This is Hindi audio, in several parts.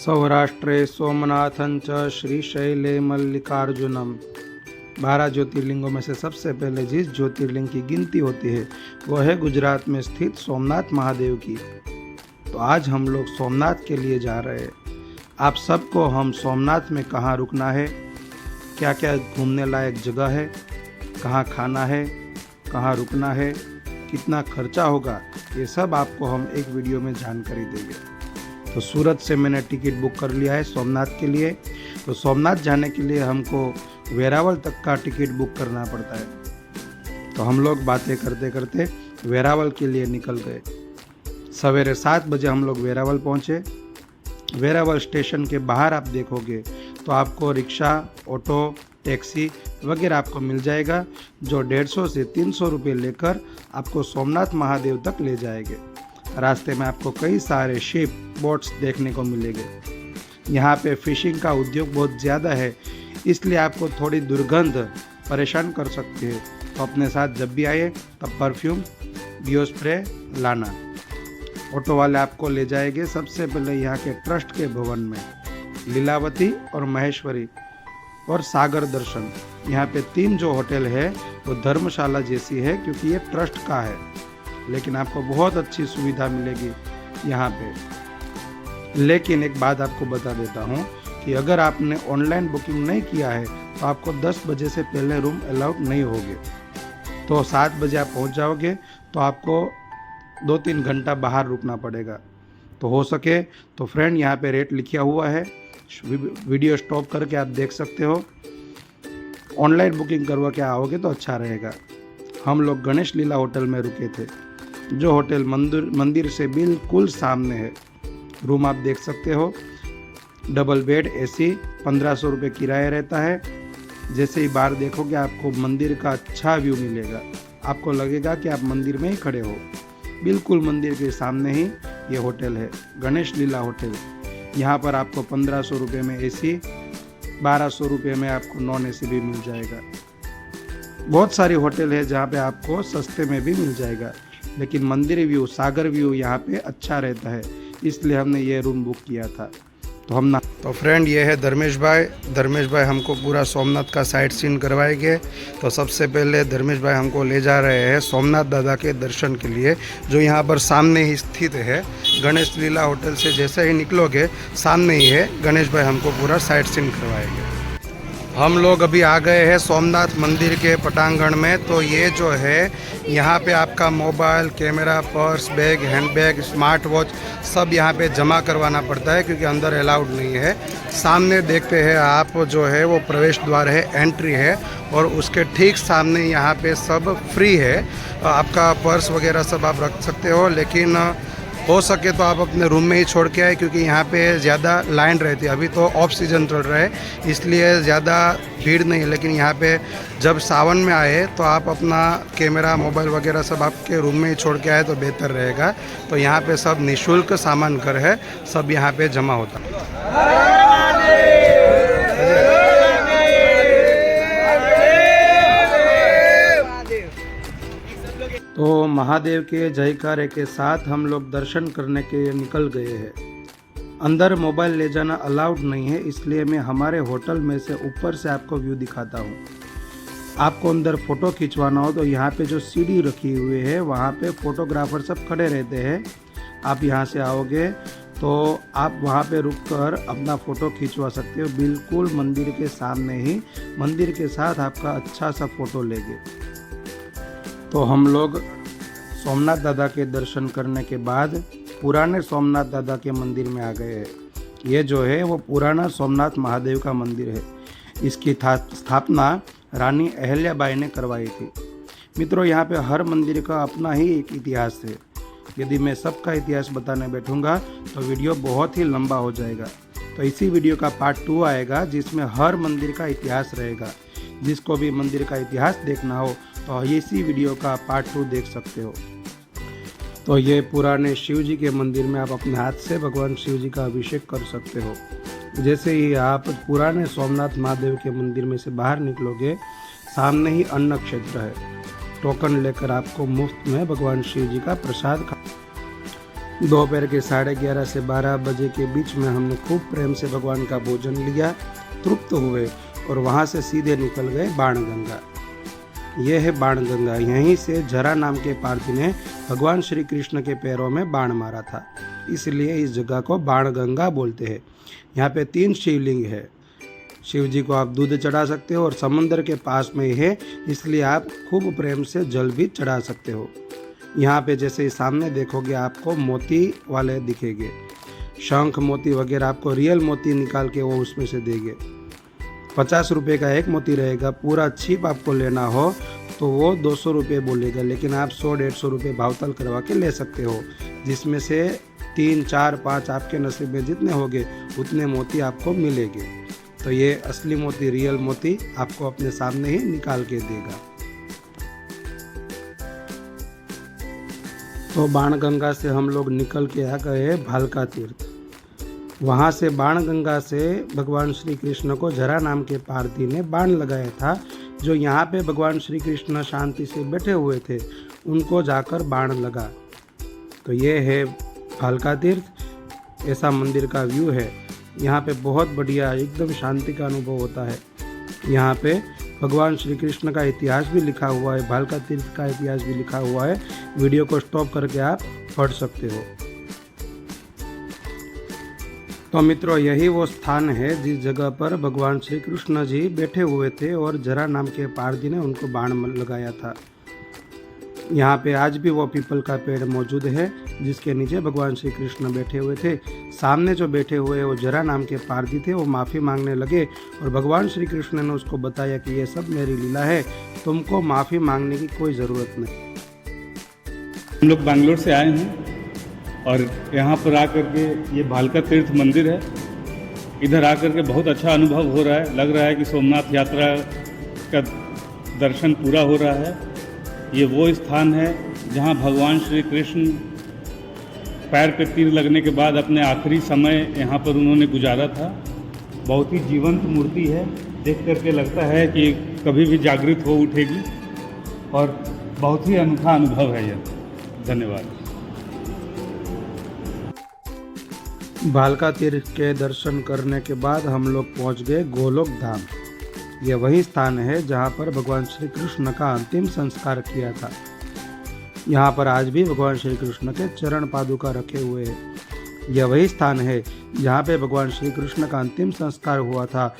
सौराष्ट्रे सोमनाथं च श्रीशैले मल्लिकार्जुनम। 12 ज्योतिर्लिंगों में से सबसे पहले जिस ज्योतिर्लिंग की गिनती होती है वह है गुजरात में स्थित सोमनाथ महादेव की। तो आज हम लोग सोमनाथ के लिए जा रहे हैं। आप सबको हम सोमनाथ में कहाँ रुकना है, क्या क्या घूमने लायक जगह है, कहाँ खाना है, कहाँ रुकना है, कितना खर्चा होगा, ये सब आपको हम एक वीडियो में जानकारी देंगे। तो सूरत से मैंने टिकट बुक कर लिया है सोमनाथ के लिए। तो सोमनाथ जाने के लिए हमको वेरावल तक का टिकट बुक करना पड़ता है। तो हम लोग बातें करते करते वेरावल के लिए निकल गए। सवेरे 7 बजे हम लोग वेरावल पहुँचे। वेरावल स्टेशन के बाहर आप देखोगे तो आपको रिक्शा, ऑटो, टैक्सी वगैरह आपको मिल जाएगा, जो 150 से 300 रुपये लेकर आपको सोमनाथ महादेव तक ले जाएंगे। रास्ते में आपको कई सारे शिप, बोट्स देखने को मिलेंगे। यहाँ पे फिशिंग का उद्योग बहुत ज़्यादा है, इसलिए आपको थोड़ी दुर्गंध परेशान कर सकती है। तो अपने साथ जब भी आए तब परफ्यूम, डिओ स्प्रे लाना। ऑटो वाले आपको ले जाएंगे सबसे पहले यहाँ के ट्रस्ट के भवन में, लीलावती और महेश्वरी और सागर दर्शन। यहाँ पे 3 जो होटल है वो धर्मशाला जैसी है, क्योंकि ये ट्रस्ट का है, लेकिन आपको बहुत अच्छी सुविधा मिलेगी यहाँ पे। लेकिन एक बात आपको बता देता हूँ कि अगर आपने ऑनलाइन बुकिंग नहीं किया है तो आपको 10 बजे से पहले रूम अलाउड नहीं होंगे। तो 7 बजे आप पहुँच जाओगे तो आपको 2-3 घंटा बाहर रुकना पड़ेगा। तो हो सके तो फ्रेंड यहाँ पे रेट लिखा हुआ है, वीडियो स्टॉप करके आप देख सकते हो। ऑनलाइन बुकिंग करवा के आओगे तो अच्छा रहेगा। हम लोग गणेश लीला होटल में रुके थे, जो होटल मंदिर से बिल्कुल सामने है। रूम आप देख सकते हो, डबल बेड, एसी, 1500 रुपये किराया रहता है। जैसे ही बाहर देखोगे आपको मंदिर का अच्छा व्यू मिलेगा। आपको लगेगा कि आप मंदिर में ही खड़े हो। बिल्कुल मंदिर के सामने ही ये होटल है, गणेश लीला होटल। यहाँ पर आपको 1500 रुपये में एसी, 1200 रुपये में आपको नॉन एसी भी मिल जाएगा। बहुत सारी होटल है जहाँ पे आपको सस्ते में भी मिल जाएगा, लेकिन मंदिर व्यू, सागर व्यू यहाँ पे अच्छा रहता है, इसलिए हमने ये रूम बुक किया था। तो फ्रेंड ये है धर्मेश भाई हमको पूरा सोमनाथ का साइट सीन करवाएंगे। तो सबसे पहले धर्मेश भाई हमको ले जा रहे हैं सोमनाथ दादा के दर्शन के लिए, जो यहाँ पर सामने ही स्थित है। गणेश लीला होटल से जैसे ही निकलोगे सामने ही है। गणेश भाई हमको पूरा साइट सीन करवाएंगे। हम लोग अभी आ गए हैं सोमनाथ मंदिर के पटांगण में। तो ये जो है यहाँ पे आपका mobile, camera, purse, bag, handbag, smart watch सब यहाँ पे जमा करवाना पड़ता है, क्योंकि अंदर अलाउड नहीं है। सामने देखते हैं आप जो है वो प्रवेश द्वार है, एंट्री है, और उसके ठीक सामने यहाँ पे सब फ्री है। आपका पर्स वगैरह सब आप रख सकते हो, लेकिन हो सके तो आप अपने रूम में ही छोड़ के आए, क्योंकि यहाँ पे ज़्यादा लाइन रहती है। अभी तो ऑफ सीजन चल रहा है, इसलिए ज़्यादा भीड़ नहीं है। लेकिन यहाँ पे जब सावन में आए तो आप अपना कैमरा, मोबाइल वगैरह सब आपके रूम में ही छोड़ के आए तो बेहतर रहेगा। तो यहाँ पे सब निःशुल्क सामान घर है, सब यहाँ पे जमा होता है। तो महादेव के जयकारे के साथ हम लोग दर्शन करने के लिए निकल गए हैं। अंदर मोबाइल ले जाना अलाउड नहीं है, इसलिए मैं हमारे होटल में से ऊपर से आपको व्यू दिखाता हूँ। आपको अंदर फ़ोटो खिंचवाना हो तो यहाँ पे जो सीढ़ी रखी हुई है वहाँ पे फोटोग्राफर सब खड़े रहते हैं। आप यहाँ से आओगे तो आप वहाँ पे रुककर अपना फ़ोटो खिंचवा सकते हो, बिल्कुल मंदिर के सामने ही। मंदिर के साथ आपका अच्छा सा फ़ोटो लेंगे। तो हम लोग सोमनाथ दादा के दर्शन करने के बाद पुराने सोमनाथ दादा के मंदिर में आ गए हैं। ये जो है वो पुराना सोमनाथ महादेव का मंदिर है। इसकी स्थापना रानी अहल्याबाई ने करवाई थी। मित्रों, यहाँ पे हर मंदिर का अपना ही एक इतिहास है। यदि मैं सबका इतिहास बताने बैठूंगा तो वीडियो बहुत ही लंबा हो जाएगा। तो इसी वीडियो का पार्ट 2 आएगा, जिसमें हर मंदिर का इतिहास रहेगा। जिसको भी मंदिर का इतिहास देखना हो तो इसी वीडियो का पार्ट 2 देख सकते हो। तो ये पुराने शिव जी के मंदिर में आप अपने हाथ से भगवान शिव जी का अभिषेक कर सकते हो। जैसे ही आप पुराने सोमनाथ महादेव के मंदिर में से बाहर निकलोगे, सामने ही अन्न क्षेत्र है। टोकन लेकर आपको मुफ्त में भगवान शिव जी का प्रसाद दोपहर के 11:30 से 12 बजे के बीच में हमने खूब प्रेम से भगवान का भोजन लिया, तृप्त हुए और वहाँ से सीधे निकल गए बाणगंगा। यह है बाणगंगा। यहीं से जरा नाम के पार्थी ने भगवान श्री कृष्ण के पैरों में बाण मारा था, इसलिए इस जगह को बाणगंगा बोलते हैं। यहाँ पे 3 शिवलिंग है। शिव जी को आप दूध चढ़ा सकते हो और समुद्र के पास में ही है, इसलिए आप खूब प्रेम से जल भी चढ़ा सकते हो। यहाँ पे जैसे सामने देखोगे आपको मोती वाले दिखेंगे, शंख मोती वगैरह आपको रियल मोती निकाल के वो उसमें से देंगे। 50 रुपये का एक मोती रहेगा। पूरा छिप आपको लेना हो तो वो 200 रुपये बोलेगा, लेकिन आप 100-150 रुपये भावताल करवा के ले सकते हो, जिसमें से 3, 4, 5 आपके नसीब में जितने होंगे उतने मोती आपको मिलेंगे। तो ये असली मोती, रियल मोती आपको अपने सामने ही निकाल के देगा। तो बाणगंगा से हम लोग निकल के आ गए भालका तीर्थ। वहाँ से बाणगंगा से भगवान श्री कृष्ण को जरा नाम के पार्थी ने बाण लगाया था। जो यहाँ पे भगवान श्री कृष्ण शांति से बैठे हुए थे, उनको जाकर बाण लगा। तो ये है भालका तीर्थ। ऐसा मंदिर का व्यू है। यहाँ पे बहुत बढ़िया एकदम शांति का अनुभव होता है। यहाँ पे भगवान श्री कृष्ण का इतिहास भी लिखा हुआ है, भालका तीर्थ का इतिहास भी लिखा हुआ है। वीडियो को स्टॉप करके आप पढ़ सकते हो। तो मित्रों, यही वो स्थान है जिस जगह पर भगवान श्री कृष्ण जी बैठे हुए थे और जरा नाम के पार्थी ने उनको बाण लगाया था। यहाँ पे आज भी वो पीपल का पेड़ मौजूद है जिसके नीचे भगवान श्री कृष्ण बैठे हुए थे। सामने जो बैठे हुए वो जरा नाम के पार्थी थे, वो माफ़ी मांगने लगे और भगवान श्री कृष्ण ने उसको बताया कि ये सब मेरी लीला है, तुमको माफ़ी मांगने की कोई ज़रूरत नहीं। हम लोग बैंगलोर से आए हैं और यहाँ पर आकर के ये भालका तीर्थ मंदिर है। इधर आकर के बहुत अच्छा अनुभव हो रहा है। लग रहा है कि सोमनाथ यात्रा का दर्शन पूरा हो रहा है। ये वो स्थान है जहाँ भगवान श्री कृष्ण पैर पे तीर लगने के बाद अपने आखिरी समय यहाँ पर उन्होंने गुजारा था। बहुत ही जीवंत मूर्ति है, देख करके लगता है कि कभी भी जागृत हो उठेगी और बहुत ही अनूठा अनुभव है यह। धन्यवाद। भालका तीर्थ के दर्शन करने के बाद हम लोग पहुँच गए गोलोक धाम। यह वही स्थान है जहाँ पर भगवान श्री कृष्ण का अंतिम संस्कार किया था। यहाँ पर आज भी भगवान श्री कृष्ण के चरण पादुका रखे हुए हैं। यह वही स्थान है जहाँ पे भगवान श्री कृष्ण का अंतिम संस्कार हुआ था।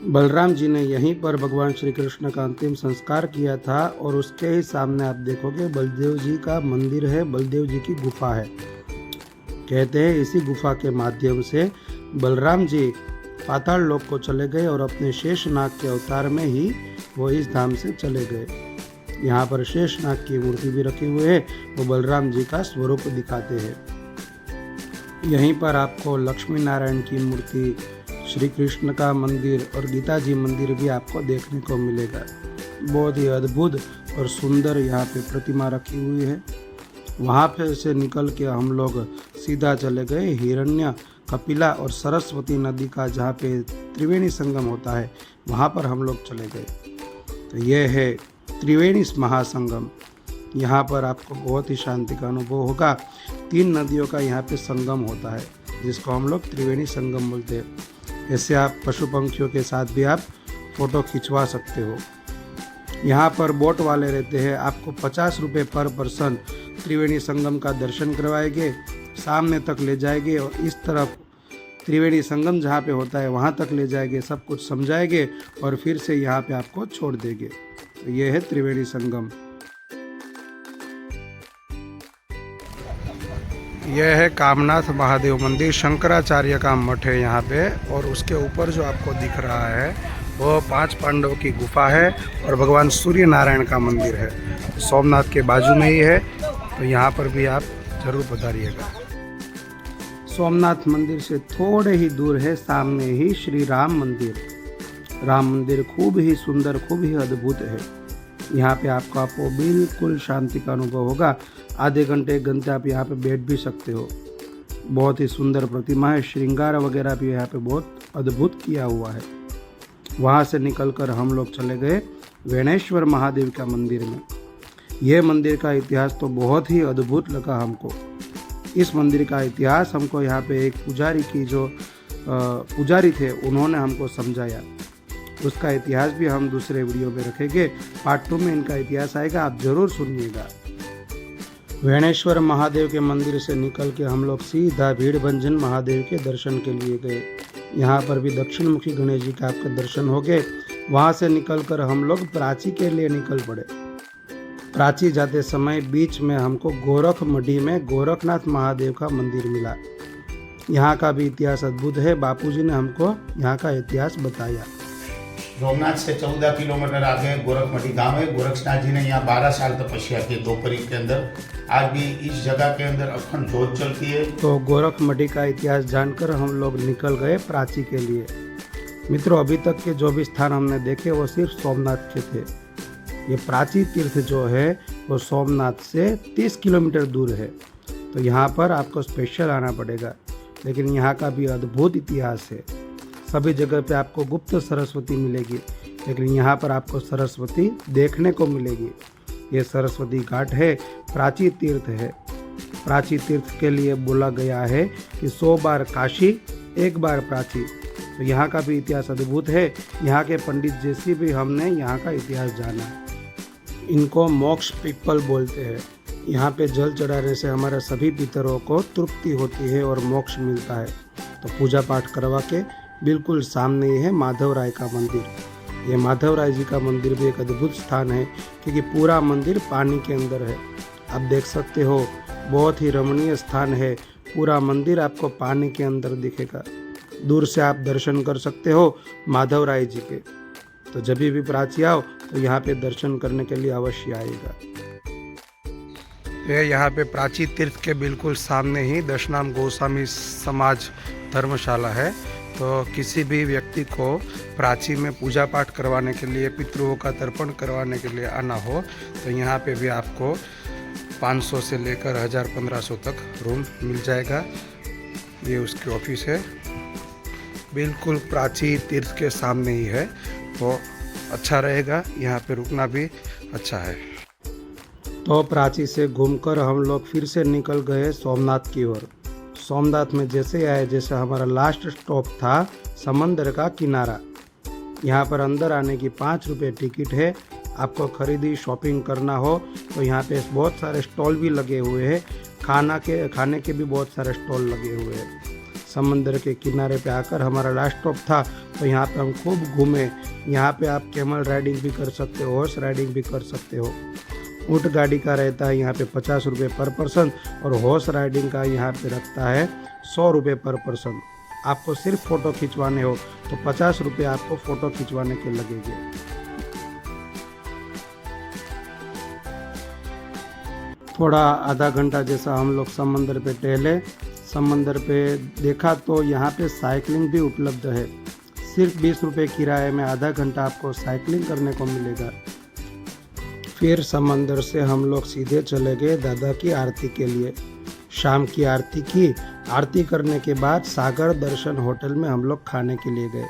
बलराम जी ने यहीं पर भगवान श्री कृष्ण का अंतिम संस्कार किया था और उसके ही सामने आप देखोगे बलदेव जी का मंदिर है, बलदेव जी की गुफा है। कहते हैं इसी गुफा के माध्यम से बलराम जी पाताल लोक को चले गए और अपने शेषनाग के अवतार में ही वो इस धाम से चले गए। यहाँ पर शेषनाग की मूर्ति भी रखी हुई है, वो बलराम जी का स्वरूप दिखाते हैं। यहीं पर आपको लक्ष्मी नारायण की मूर्ति, श्री कृष्ण का मंदिर और गीता जी मंदिर भी आपको देखने को मिलेगा। बहुत ही अद्भुत और सुंदर यहाँ पे प्रतिमा रखी हुई है। वहाँ पे से निकल के हम लोग सीधा चले गए हिरण्य, कपिला और सरस्वती नदी का जहाँ पे त्रिवेणी संगम होता है, वहाँ पर हम लोग चले गए। तो ये है त्रिवेणी महासंगम। यहाँ पर आपको बहुत ही शांति का अनुभव होगा। 3 नदियों का यहाँ पे संगम होता है, जिसको हम लोग त्रिवेणी संगम बोलते हैं। ऐसे आप पशु पंखियों के साथ भी आप फ़ोटो खिंचवा सकते हो। यहाँ पर बोट वाले रहते हैं, आपको 50 रुपये पर पर्सन त्रिवेणी संगम का दर्शन करवाएंगे, सामने तक ले जाएंगे और इस तरफ त्रिवेणी संगम जहाँ पे होता है वहाँ तक ले जाएंगे, सब कुछ समझाएंगे और फिर से यहाँ पे आपको छोड़ देंगे। तो ये है त्रिवेणी संगम। यह है कामनाथ महादेव मंदिर, शंकराचार्य का मठ है यहाँ पे। और उसके ऊपर जो आपको दिख रहा है वो 5 पांडवों की गुफा है और भगवान सूर्य नारायण का मंदिर है। सोमनाथ के बाजू में ही है, तो यहाँ पर भी आप जरूर पधारिएगा। सोमनाथ मंदिर से थोड़े ही दूर है सामने ही श्री राम मंदिर। राम मंदिर खूब ही सुंदर, खूब ही अद्भुत है। यहाँ पे आपको बिल्कुल शांति का अनुभव होगा। आधे घंटे 1 घंटे आप यहाँ पे बैठ भी सकते हो। बहुत ही सुंदर प्रतिमा है, श्रृंगार वगैरह भी यहाँ पे बहुत अद्भुत किया हुआ है। वहाँ से निकलकर हम लोग चले गए वेणेश्वर महादेव का मंदिर में। यह मंदिर का इतिहास तो बहुत ही अद्भुत लगा हमको। इस मंदिर का इतिहास हमको यहाँ पे एक पुजारी की जो पुजारी थे उन्होंने हमको समझाया। उसका इतिहास भी हम दूसरे वीडियो में रखेंगे। पार्ट 2 में इनका इतिहास आएगा, आप जरूर सुनिएगा। वेणेश्वर महादेव के मंदिर से निकल के हम लोग सीधा भीड़भंजन महादेव के दर्शन के लिए गए। यहाँ पर भी दक्षिण मुखी गणेश जी का आपका दर्शन हो गए। वहाँ से निकलकर हम लोग प्राची के लिए निकल पड़े। प्राची जाते समय बीच में हमको गोरखमढ़ी में गोरखनाथ महादेव का मंदिर मिला। यहाँ का भी इतिहास अद्भुत है। बापूजी ने हमको यहाँ का इतिहास बताया। सोमनाथ से 14 किलोमीटर आगे गोरखमढ़ी गांव है। गोरखनाथ जी ने यहाँ 12 साल तपस्या की दोपहरी के अंदर। आज भी इस जगह के अंदर अखंड जोत चलती है। तो गोरखमढ़ी का इतिहास जानकर हम लोग निकल गए प्राची के लिए। मित्रों, अभी तक के जो भी स्थान हमने देखे वो सिर्फ सोमनाथ के थे। ये प्राची तीर्थ जो है वो सोमनाथ से 30 किलोमीटर दूर है। तो यहाँ पर आपको स्पेशल आना पड़ेगा। लेकिन यहाँ का भी अद्भुत इतिहास है। सभी जगह पे आपको गुप्त सरस्वती मिलेगी, लेकिन यहाँ पर आपको सरस्वती देखने को मिलेगी। ये सरस्वती घाट है, प्राची तीर्थ है। प्राची तीर्थ के लिए बोला गया है कि 100 बार काशी 1 बार प्राची। तो यहाँ का भी इतिहास अद्भुत है। यहाँ के पंडित जैसी भी हमने यहाँ का इतिहास जाना। इनको मोक्ष पिप्पल बोलते हैं। यहाँ पे जल चढ़ाने से हमारे सभी पितरों को तृप्ति होती है और मोक्ष मिलता है। तो पूजा पाठ करवा के बिल्कुल सामने ही है माधव राय का मंदिर। ये माधव राय जी का मंदिर भी एक अद्भुत स्थान है, क्योंकि पूरा मंदिर पानी के अंदर है। आप देख सकते हो, बहुत ही रमणीय स्थान है। पूरा मंदिर आपको पानी के अंदर दिखेगा। दूर से आप दर्शन कर सकते हो माधव राय जी के। तो जब भी प्राची आओ तो यहाँ पे दर्शन करने के लिए अवश्य आएगा। ये यहाँ पे प्राची तीर्थ के बिल्कुल सामने ही दशनाम गोस्वामी समाज धर्मशाला है। तो किसी भी व्यक्ति को प्राची में पूजा पाठ करवाने के लिए, पितरों का तर्पण करवाने के लिए आना हो तो यहाँ पे भी आपको 500 से लेकर 1000-1500 तक रूम मिल जाएगा। ये उसकी ऑफिस है, बिल्कुल प्राची तीर्थ के सामने ही है। तो अच्छा रहेगा, यहाँ पे रुकना भी अच्छा है। तो प्राची से घूमकर हम लोग फिर से निकल गए सोमनाथ की ओर। सोमनाथ में जैसे आए, जैसे हमारा लास्ट स्टॉप था समंदर का किनारा। यहाँ पर अंदर आने की 5 रुपये टिकट है। आपको खरीदी शॉपिंग करना हो तो यहाँ पे बहुत सारे स्टॉल भी लगे हुए हैं। खाने के भी बहुत सारे स्टॉल लगे हुए हैं। समंदर के किनारे पे आकर हमारा लास्ट स्टॉप था, तो यहाँ पे हम खूब घूमे। यहाँ पे आप कैमल राइडिंग भी कर सकते हो, हॉर्स राइडिंग भी कर सकते हो। ऊँट गाड़ी का रहता है यहाँ पे 50 रुपये पर पर्सन, और हॉर्स राइडिंग का यहाँ पे रखता है 100 रुपये पर पर्सन। आपको सिर्फ फ़ोटो खिंचवाने हो तो 50 रुपये आपको फ़ोटो खिंचवाने के लगेंगे। थोड़ा आधा घंटा जैसा हम लोग समंदर पे टहले। समंदर पे देखा तो यहाँ पे साइकिलिंग भी उपलब्ध है। सिर्फ 20 रुपये किराए में आधा घंटा आपको साइकिलिंग करने को मिलेगा। फिर समंदर से हम लोग सीधे चले गए दादा की आरती के लिए। शाम की आरती की। आरती करने के बाद सागर दर्शन होटल में हम लोग खाने के लिए गए।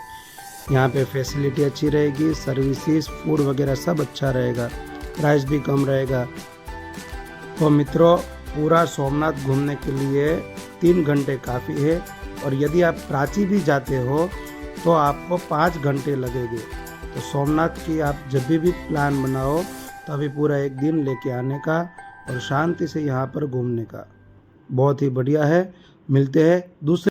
यहाँ पे फैसिलिटी अच्छी रहेगी, सर्विसेज, फूड वगैरह सब अच्छा रहेगा, प्राइस भी कम रहेगा। तो मित्रों, पूरा सोमनाथ घूमने के लिए 3 घंटे काफ़ी है, और यदि आप प्राची भी जाते हो तो आपको 5 घंटे लगेंगे। तो सोमनाथ की आप जब भी प्लान बनाओ तभी पूरा एक दिन लेके आने का और शांति से यहाँ पर घूमने का। बहुत ही बढ़िया है। मिलते हैं दूसरे